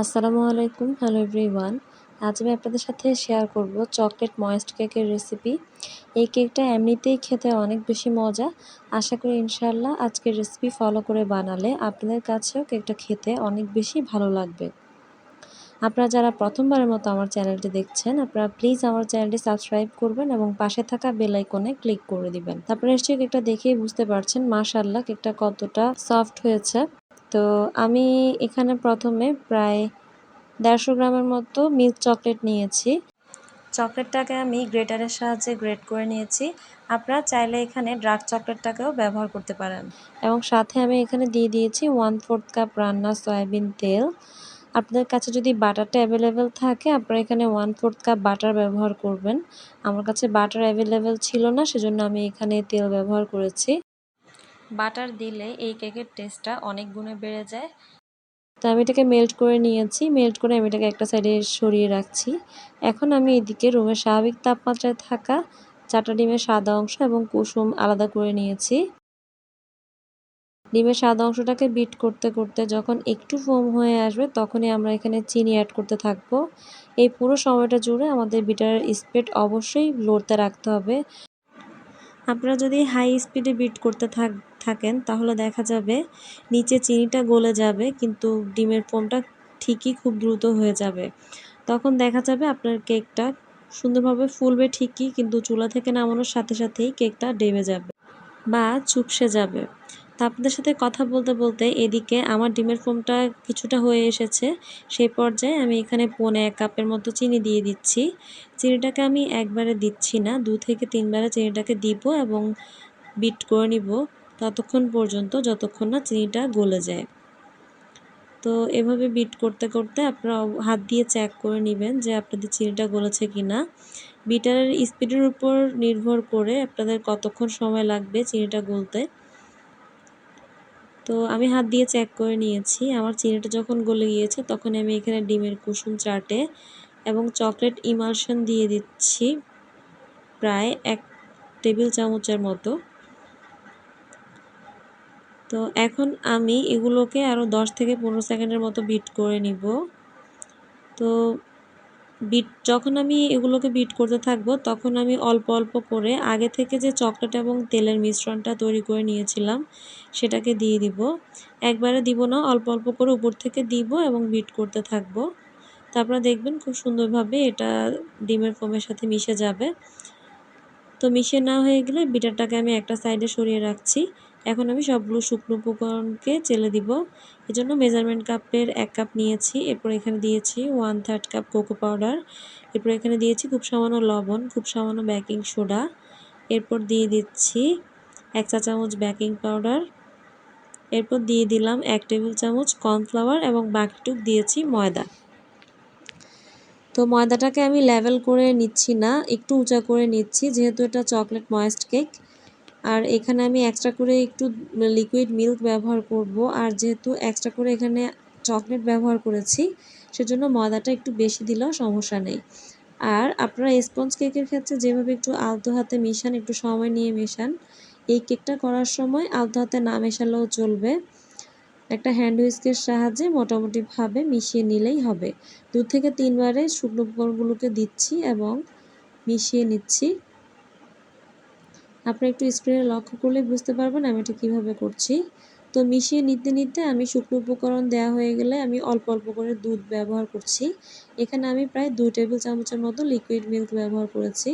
আসসালামু আলাইকুম, hello everyone. আজ আমি আপনাদের সাথে শেয়ার করব চকলেট ময়েস্ট কেকের রেসিপি। এই কেকটা এমনিতেই খেতে অনেক বেশি মজা। আশা করি ইনশাআল্লাহ আজকের রেসিপি ফলো করে বানালে আপনাদের কাছেও কেকটা খেতে অনেক বেশি ভালো লাগবে। আপনারা যারা প্রথমবারের মতো আমার চ্যানেলটি দেখছেন, আপনারা প্লিজ আমার চ্যানেলটি সাবস্ক্রাইব করবেন এবং পাশে থাকা বেল আইকনে ক্লিক করে দিবেন। আপনারা নিশ্চয়ই কেকটা দেখেই বুঝতে পারছেন মাশাআল্লাহ কেকটা কতটা সফট হয়েছে। তো আমি এখানে প্রথমে প্রায় 150 গ্রামের মতো মিল্ক চকলেট নিয়েছি। চকলেটটাকে আমি গ্রেটারের সাহায্যে গ্রেট করে নিয়েছি। আপনারা চাইলে এখানে ডার্ক চকলেটটাকেও ব্যবহার করতে পারেন। এবং সাথে আমি এখানে দিয়ে দিয়েছি 1/4 কাপ রান্না সয়াবিন তেল। আপনাদের কাছে যদি বাটারটা অ্যাভেলেবেল থাকে আপনারা এখানে 1/4 কাপ বাটার ব্যবহার করবেন। আমার কাছে বাটার অ্যাভেলেবেল ছিল না, সেজন্য আমি এখানে তেল ব্যবহার করেছি। বাটার দিলে এই কেকের টেস্টটা অনেক গুণে বেড়ে যায়। তো আমি এটাকে মেল্ট করে নিয়েছি। মেল্ট করে আমি এটাকে একটা সাইডে সরিয়ে রাখছি। এখন আমি এদিকে রুমের স্বাভাবিক তাপমাত্রায় থাকা 4টা ডিমের সাদা অংশ এবং কুসুম আলাদা করে নিয়েছি। ডিমের সাদা অংশটাকে বিট করতে করতে যখন একটু ফোম হয়ে আসবে তখনই আমরা এখানে চিনি অ্যাড করতে থাকবো। এই পুরো সময়টা জুড়ে আমাদের বিটারের স্পিড অবশ্যই লোতে রাখতে হবে। আপনারা যদি হাই স্পিডে বিট করতে থাকেন তাহলে দেখা যাবে নিচে চিনিটা গলে যাবে, কিন্তু ডিমের ফোমটা ঠিকই খুব দ্রুত হয়ে যাবে। তখন দেখা যাবে আপনার কেকটা সুন্দরভাবে ফুলবে ঠিকই, কিন্তু চুলা থেকে নামানোর সাথে সাথেই কেকটা ডেবে যাবে বা চুপসে যাবে। তো আপনাদের সাথে কথা বলতে বলতে এদিকে আমার ডিমের ফোমটা কিছুটা হয়ে এসেছে। সেই পর্যায়ে আমি এখানে 1.5 কাপের মতো চিনি দিয়ে দিচ্ছি। চিনিটাকে আমি একবারে দিচ্ছি না, 2 থেকে 3 বারে চিনিটাকে দিব এবং বিট করে নিব ততক্ষণ পর্যন্ত যতক্ষণ না চিনিটা গলে যায়। তো এভাবে বিট করতে করতে আপনারা হাত দিয়ে চেক করে নেবেন যে আপনাদের চিনিটা গলেছে কিনা। বিটারের স্পিডের উপর নির্ভর করে আপনাদের কতক্ষণ সময় লাগবে চিনিটা গলতে। তো আমি হাত দিয়ে চেক করে নিয়েছি। আমার চিনিটা যখন গলে গিয়েছে তখন আমি এখানে ডিমের কুসুম চাটে এবং চকলেট ইমালশন দিয়ে দিচ্ছি প্রায় 1 টেবিল চামচের মতো। তো এখন আমি এগুলোকে আরও 10 থেকে 15 সেকেন্ডের মতো বিট করে নিব। তো যখন আমি এগুলোকে বিট করতে থাকবো তখন আমি অল্প অল্প করে আগে থেকে যে চকলেট এবং তেলের মিশ্রণটা তৈরি করে নিয়েছিলাম সেটাকে দিয়ে দিব। একবারে দিব না, অল্প অল্প করে উপর থেকে দিব এবং বিট করতে থাকবো। তারপরে দেখবেন খুব সুন্দরভাবে এটা ডিমের ফোমের সাথে মিশে যাবে। তো মিশিয়ে না হয়ে গেলে বিটারটাকে আমি একটা সাইডে সরিয়ে রাখছি। এখন আমি সবগুলো শুকনো উপকরণকে চেলে দিব। এজন্য মেজারমেন্ট কাপের 1 কাপ নিয়েছি। এরপর এখানে দিয়েছি 1/3 কাপ কোকো পাউডার। এরপর এখানে দিয়েছি খুব সামান্য লবণ, খুব সামান্য বেকিং সোডা। এরপর দিয়ে দিচ্ছি 1 চা চামচ বেকিং পাউডার। এরপর দিয়ে দিলাম 1 টেবিল চামচ কর্নফ্লাওয়ার এবং বাকিটুক দিয়েছি ময়দা। তো ময়দাটাকে আমি লেভেল করে নিচ্ছি না, একটু উঁচা করে নিচ্ছি যেহেতু এটা চকলেট ময়েস্ট কেক। আর এখানে আমি এক্সট্রা করে একটু লিকুইড মিল্ক ব্যবহার করব, আর যেহেতু এক্সট্রা করে এখানে চকলেট ব্যবহার করেছি সেজন্য ময়দাটা একটু বেশি দিলেও সমস্যা নেই। আর আপনারা স্পঞ্জ কেকের ক্ষেত্রে যেভাবে একটু আলতো হাতে মেশান, একটু সময় নিয়ে মেশান, এই কেকটা করার সময় আলতো হাতে না মেশালেও চলবে। একটা হ্যান্ড হুইস্কের সাহায্যে মোটামুটিভাবে মিশিয়ে নিলেই হবে। 2 থেকে 3 বারে শুকনো উপকরণগুলোকে দিচ্ছি এবং মিশিয়ে নিচ্ছি। আপনারা একটু স্ক্রিনে লক্ষ্য করলে বুঝতে পারবেন আমি এটা কীভাবে করছি। তো মিশিয়ে নিতে নিতে আমি শুকনো উপকরণ দেওয়া হয়ে গেলে আমি অল্প অল্প করে দুধ ব্যবহার করছি। এখানে আমি প্রায় 2 টেবিল চামচের মতো লিকুইড মিল্ক ব্যবহার করেছি।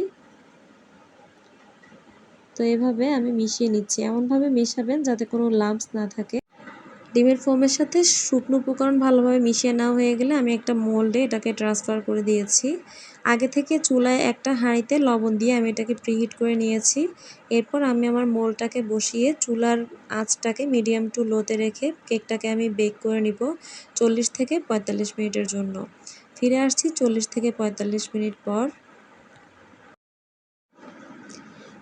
তো এভাবে আমি মিশিয়ে নিচ্ছি। এমনভাবে মেশাবেন যাতে কোনো লাম্পস না থাকে। ডিমের ফোমের সাথে শুকনো উপকরণ ভালোভাবে মিশিয়ে নেওয়া হয়ে গেলে আমি একটা মোল্ডে এটাকে ট্রান্সফার করে দিয়েছি। আগে থেকে চুলায় একটা হাঁড়িতে লবণ দিয়ে আমি এটাকে প্রিহিট করে নিয়েছি। এরপর আমি আমার মোল্ডটাকে বসিয়ে চুলার আঁচটাকে মিডিয়াম টু লোতে রেখে কেকটাকে আমি বেক করে নিব 40 থেকে 45 মিনিটের জন্য। ফিরে আসছি 40 থেকে 45 মিনিট পর।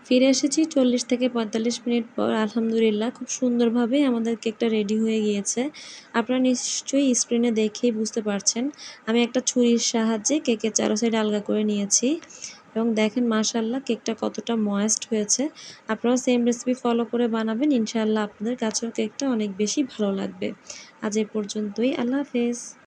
ফিরে এসেছি 40 থেকে 45 মিনিট পর। আলহামদুলিল্লাহ খুব সুন্দরভাবে আমাদের কেকটা রেডি হয়ে গিয়েছে। আপনারা নিশ্চয়ই স্ক্রিনে দেখেই বুঝতে পারছেন আমি একটা ছুরির সাহায্যে কেকের চারো সাইড আলগা করে নিয়েছি এবং দেখেন মাশাআল্লাহ কেকটা কতটা ময়েস্ট হয়েছে। আপনারাও সেম রেসিপি ফলো করে বানাবেন, ইনশাআল্লাহ আপনাদের কাছেও কেকটা অনেক বেশি ভালো লাগবে। আজ এই পর্যন্তই, আল্লাহ হাফেজ।